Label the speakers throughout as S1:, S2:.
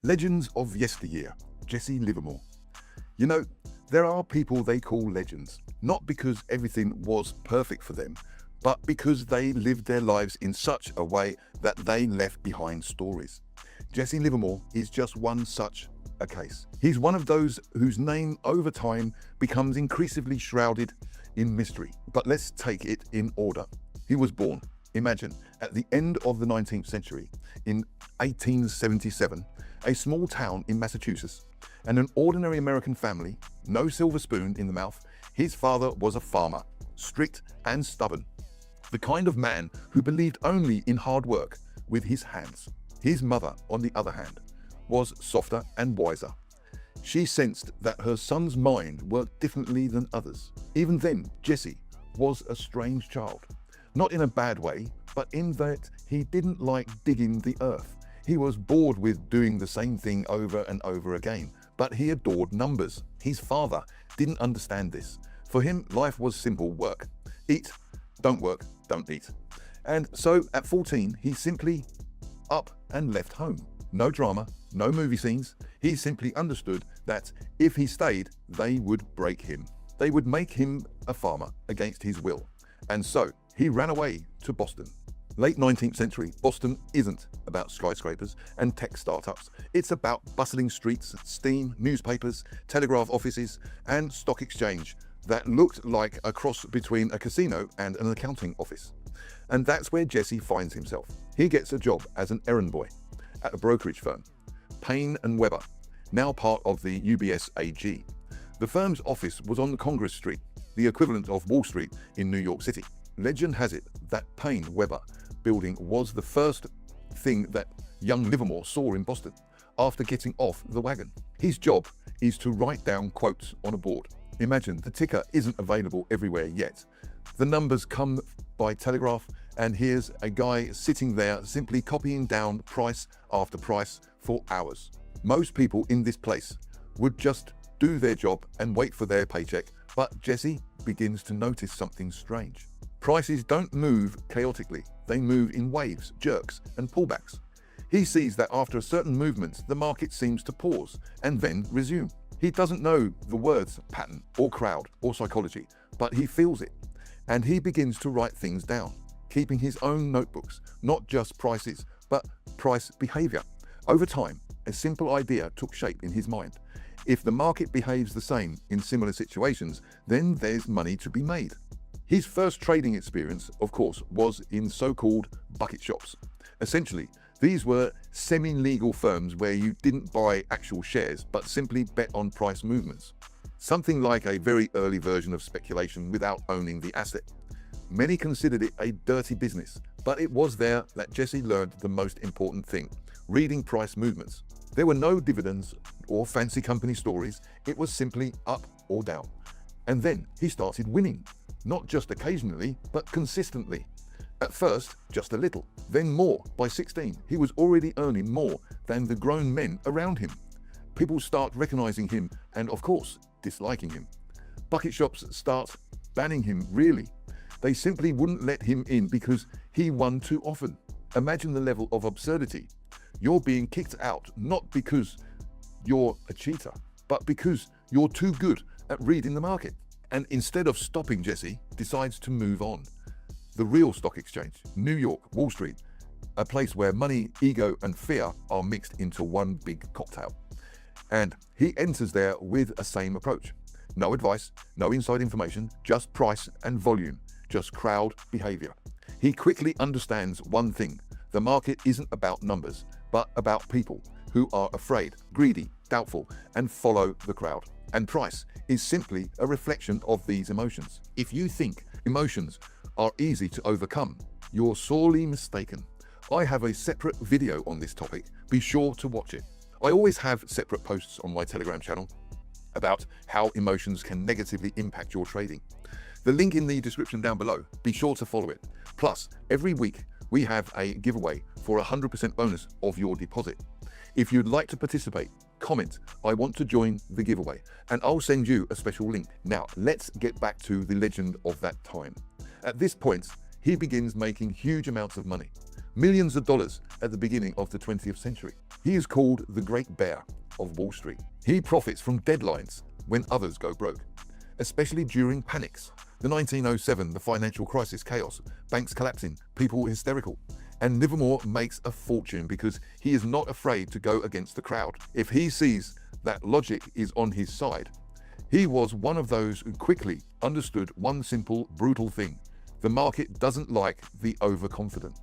S1: Legends of yesteryear, Jesse Livermore. You know, there are people they call legends, not because everything was perfect for them, but because they lived their lives in such a way that they left behind stories. Jesse Livermore is just one such a case. He's one of those whose name over time becomes increasingly shrouded in mystery. But let's take it in order. He was born, imagine, at the end of the 19th century in 1877, a small town in Massachusetts, and an ordinary American family, no silver spoon in the mouth. His father was a farmer, strict and stubborn, the kind of man who believed only in hard work with his hands. His mother, on the other hand, was softer and wiser. She sensed that her son's mind worked differently than others. Even then, Jesse was a strange child. Not in a bad way, but in that he didn't like digging the earth. He was bored with doing the same thing over and over again, but he adored numbers. His father didn't understand this. For him, life was simple work. Eat, don't work, don't eat. And so at 14, he simply up and left home. No drama, no movie scenes. He simply understood that if he stayed, they would break him. They would make him a farmer against his will. And so he ran away to Boston. Late 19th century, Boston isn't about skyscrapers and tech startups. It's about bustling streets, steam, newspapers, telegraph offices, and stock exchange that looked like a cross between a casino and an accounting office. And that's where Jesse finds himself. He gets a job as an errand boy at a brokerage firm, Payne & Weber, now part of the UBS AG. The firm's office was on Congress Street, the equivalent of Wall Street in New York City. Legend has it that Payne & Weber building was the first thing that young Livermore saw in Boston after getting off the wagon. His job is to write down quotes on a board. Imagine, the ticker isn't available everywhere yet. The numbers come by telegraph, and here's a guy sitting there simply copying down price after price for hours. Most people in this place would just do their job and wait for their paycheck, but Jesse begins to notice something strange. Prices don't move chaotically. They move in waves, jerks, and pullbacks. He sees that after a certain movement, the market seems to pause and then resume. He doesn't know the words pattern or crowd or psychology, but he feels it. And he begins to write things down, keeping his own notebooks, not just prices, but price behavior. Over time, a simple idea took shape in his mind. If the market behaves the same in similar situations, then there's money to be made. His first trading experience, of course, was in so-called bucket shops. Essentially, these were semi-legal firms where you didn't buy actual shares, but simply bet on price movements. Something like a very early version of speculation without owning the asset. Many considered it a dirty business, but it was there that Jesse learned the most important thing: reading price movements. There were no dividends or fancy company stories. It was simply up or down. And then he started winning. Not just occasionally, but consistently. At first, just a little, then more. By 16, he was already earning more than the grown men around him. People start recognizing him and, of course, disliking him. Bucket shops start banning him, really. They simply wouldn't let him in because he won too often. Imagine the level of absurdity. You're being kicked out not because you're a cheater, but because you're too good at reading the market. And instead of stopping, Jesse decides to move on. The real stock exchange, New York, Wall Street, a place where money, ego, and fear are mixed into one big cocktail. And he enters there with a same approach. No advice, no inside information, just price and volume, just crowd behavior. He quickly understands one thing: the market isn't about numbers, but about people who are afraid, greedy, doubtful, and follow the crowd. And price is simply a reflection of these emotions. If you think emotions are easy to overcome, you're sorely mistaken. I have a separate video on this topic. Be sure to watch it. I always have separate posts on my Telegram channel about how emotions can negatively impact your trading. The link in the description down below. Be sure to follow it. Plus, every week we have a giveaway for 100% bonus of your deposit. If you'd like to participate, comment "I want to join the giveaway" and I'll send you a special link. Now, let's get back to the legend of that time. At this point, he begins making huge amounts of money. millions of dollars at the beginning of the 20th century. He is called the Great Bear of Wall Street. He profits from deadlines when others go broke, especially during panics. The 1907, the financial crisis, chaos, banks collapsing, people hysterical. And Livermore makes a fortune because he is not afraid to go against the crowd. If he sees that logic is on his side, he was one of those who quickly understood one simple, brutal thing. The market doesn't like the overconfident.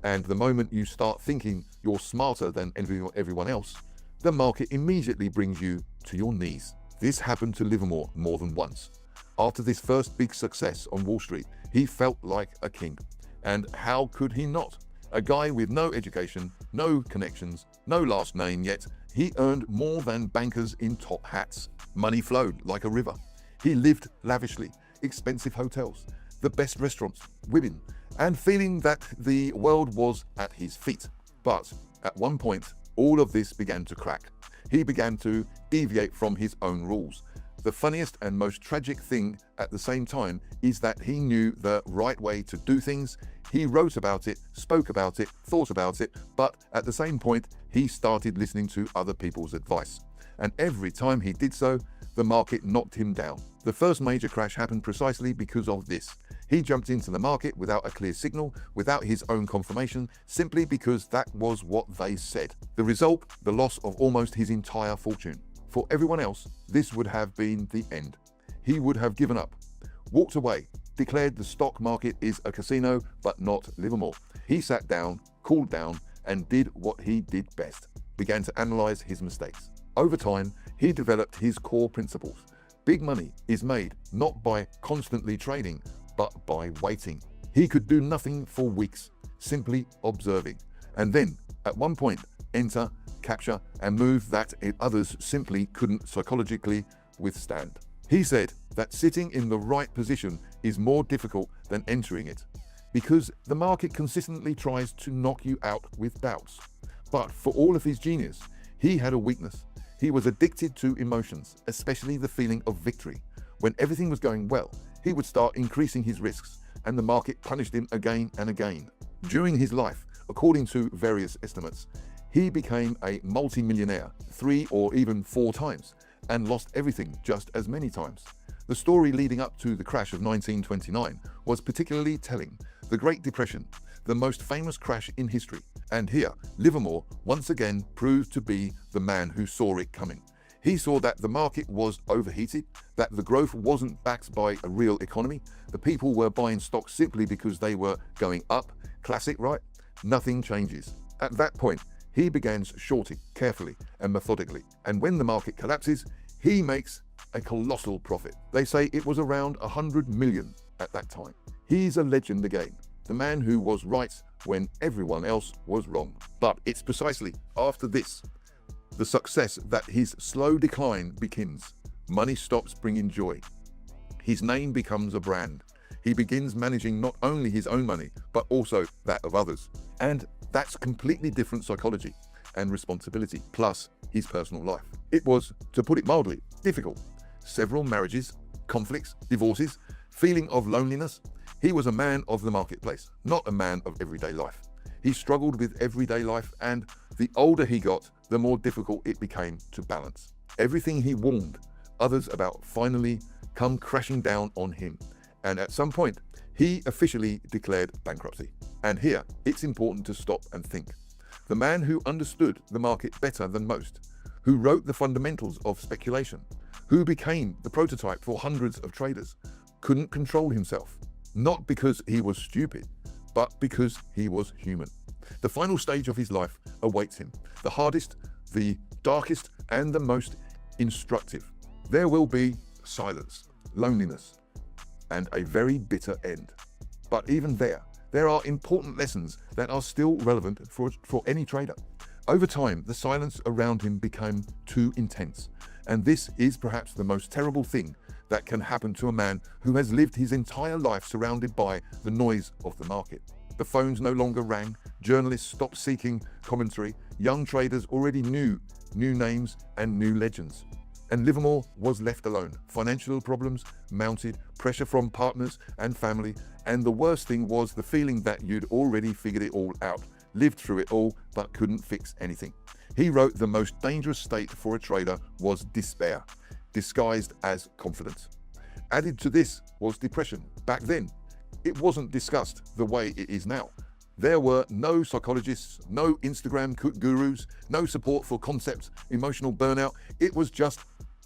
S1: And the moment you start thinking you're smarter than everyone else, the market immediately brings you to your knees. This happened to Livermore more than once. After this first big success on Wall Street, he felt like a king. And how could he not? A guy with no education, no connections, no last name, yet he earned more than bankers in top hats. Money flowed like a river. He lived lavishly, expensive hotels, the best restaurants, women, and feeling that the world was at his feet. But at one point, all of this began to crack. He began to deviate from his own rules. The funniest and most tragic thing at the same time is that he knew the right way to do things. He wrote about it, spoke about it, thought about it, but at the same point, he started listening to other people's advice. And every time he did so, the market knocked him down. The first major crash happened precisely because of this. He jumped into the market without a clear signal, without his own confirmation, simply because that was what they said. The result, the loss of almost his entire fortune. For everyone else, this would have been the end. He would have given up, walked away, declared the stock market is a casino, but not Livermore. He sat down, cooled down, and did what he did best, began to analyze his mistakes. Over time, he developed his core principles. Big money is made not by constantly trading, but by waiting. He could do nothing for weeks, simply observing. And then, at one point, enter, capture, and move that others simply couldn't psychologically withstand. He said that sitting in the right position is more difficult than entering it, because the market consistently tries to knock you out with doubts. But for all of his genius, he had a weakness. He was addicted to emotions, especially the feeling of victory. When everything was going well, he would start increasing his risks, and the market punished him again and again. During his life, according to various estimates, he became a multi-millionaire 3 or even 4 times, and lost everything just as many times. The story leading up to the crash of 1929 was particularly telling. The Great Depression, the most famous crash in history. And here, Livermore once again proved to be the man who saw it coming. He saw that the market was overheated, that the growth wasn't backed by a real economy. The people were buying stocks simply because they were going up. Classic, right? Nothing changes. At that point, he begins shorting carefully and methodically. And when the market collapses, he makes a colossal profit. They say it was around 100 million at that time. He's a legend again, the man who was right when everyone else was wrong. But it's precisely after this, the success, that his slow decline begins. Money stops bringing joy. His name becomes a brand. He begins managing not only his own money, but also that of others. And that's completely different psychology and responsibility, plus his personal life. It was, to put it mildly, difficult. Several marriages, conflicts, divorces, feeling of loneliness. He was a man of the marketplace, not a man of everyday life. He struggled with everyday life, and the older he got, the more difficult it became to balance. Everything he warned others about finally come crashing down on him. And at some point, he officially declared bankruptcy. And here, it's important to stop and think. The man who understood the market better than most, who wrote the fundamentals of speculation, who became the prototype for hundreds of traders, couldn't control himself. Not because he was stupid, but because he was human. The final stage of his life awaits him, the hardest, the darkest, and the most instructive. There will be silence, loneliness, and a very bitter end. But even there are important lessons that are still relevant for any trader. Over time, the silence around him became too intense, and this is perhaps the most terrible thing that can happen to a man who has lived his entire life surrounded by the noise of the market. The phones no longer rang, journalists stopped seeking commentary, young traders already knew new names and new legends. And Livermore was left alone. Financial problems mounted, pressure from partners and family, and the worst thing was the feeling that you'd already figured it all out lived through it all, but couldn't fix anything. He wrote the most dangerous state for a trader was despair, disguised as confidence. Added to this was depression. Back then, it wasn't discussed the way it is now. There were no psychologists, no Instagram gurus, no support for concepts, emotional burnout. It was just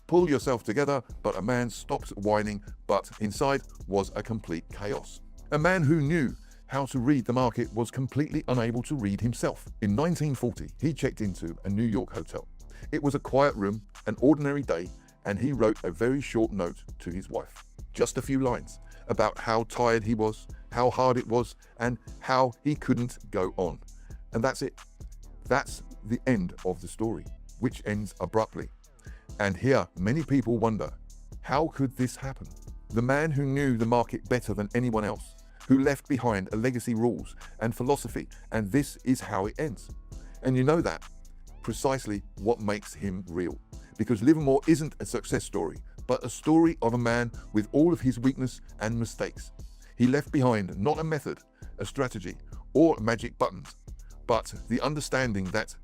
S1: pull yourself together, but a man stopped whining, but inside was a complete chaos. A man who knew how to read the market was completely unable to read himself. In 1940, he checked into a New York hotel. It was a quiet room, an ordinary day, and he wrote a very short note to his wife. Just a few lines about how tired he was, how hard it was, and how he couldn't go on. And that's it. That's the end of the story, which ends abruptly. And here, many people wonder, how could this happen? The man who knew the market better than anyone else, who left behind a legacy rules and philosophy, and this is how it ends. And you know that precisely what makes him real. Because Livermore isn't a success story, but a story of a man with all of his weakness and mistakes. He left behind not a method, a strategy, or magic buttons, but the understanding that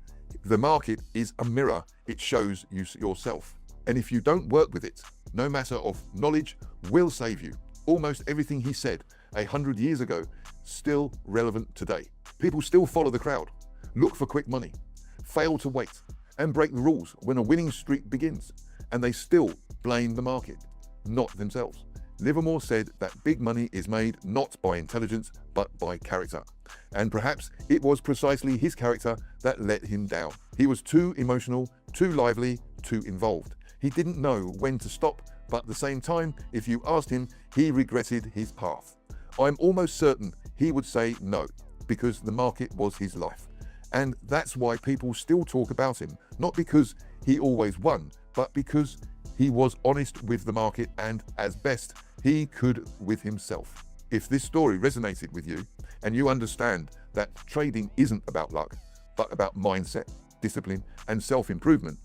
S1: the market is a mirror. It shows you yourself. And if you don't work with it, no matter of knowledge will save you. Almost everything he said 100 years ago, still relevant today. People still follow the crowd, look for quick money, fail to wait, and break the rules when a winning streak begins. And they still blame the market, not themselves. Livermore said that big money is made not by intelligence, but by character. And perhaps it was precisely his character that let him down. He was too emotional, too lively, too involved. He didn't know when to stop, but at the same time, if you asked him, he regretted his path. I'm almost certain he would say no, because the market was his life. And that's why people still talk about him, not because he always won, but because he was honest with the market and, as best he could, with himself. If this story resonated with you, and you understand that trading isn't about luck, but about mindset, discipline, and self-improvement,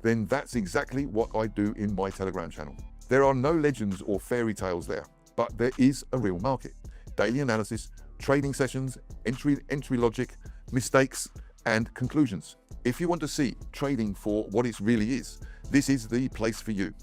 S1: then that's exactly what I do in my Telegram channel. There are no legends or fairy tales there, but there is a real market. Daily analysis, trading sessions, entry logic, mistakes, and conclusions. If you want to see trading for what it really is, this is the place for you.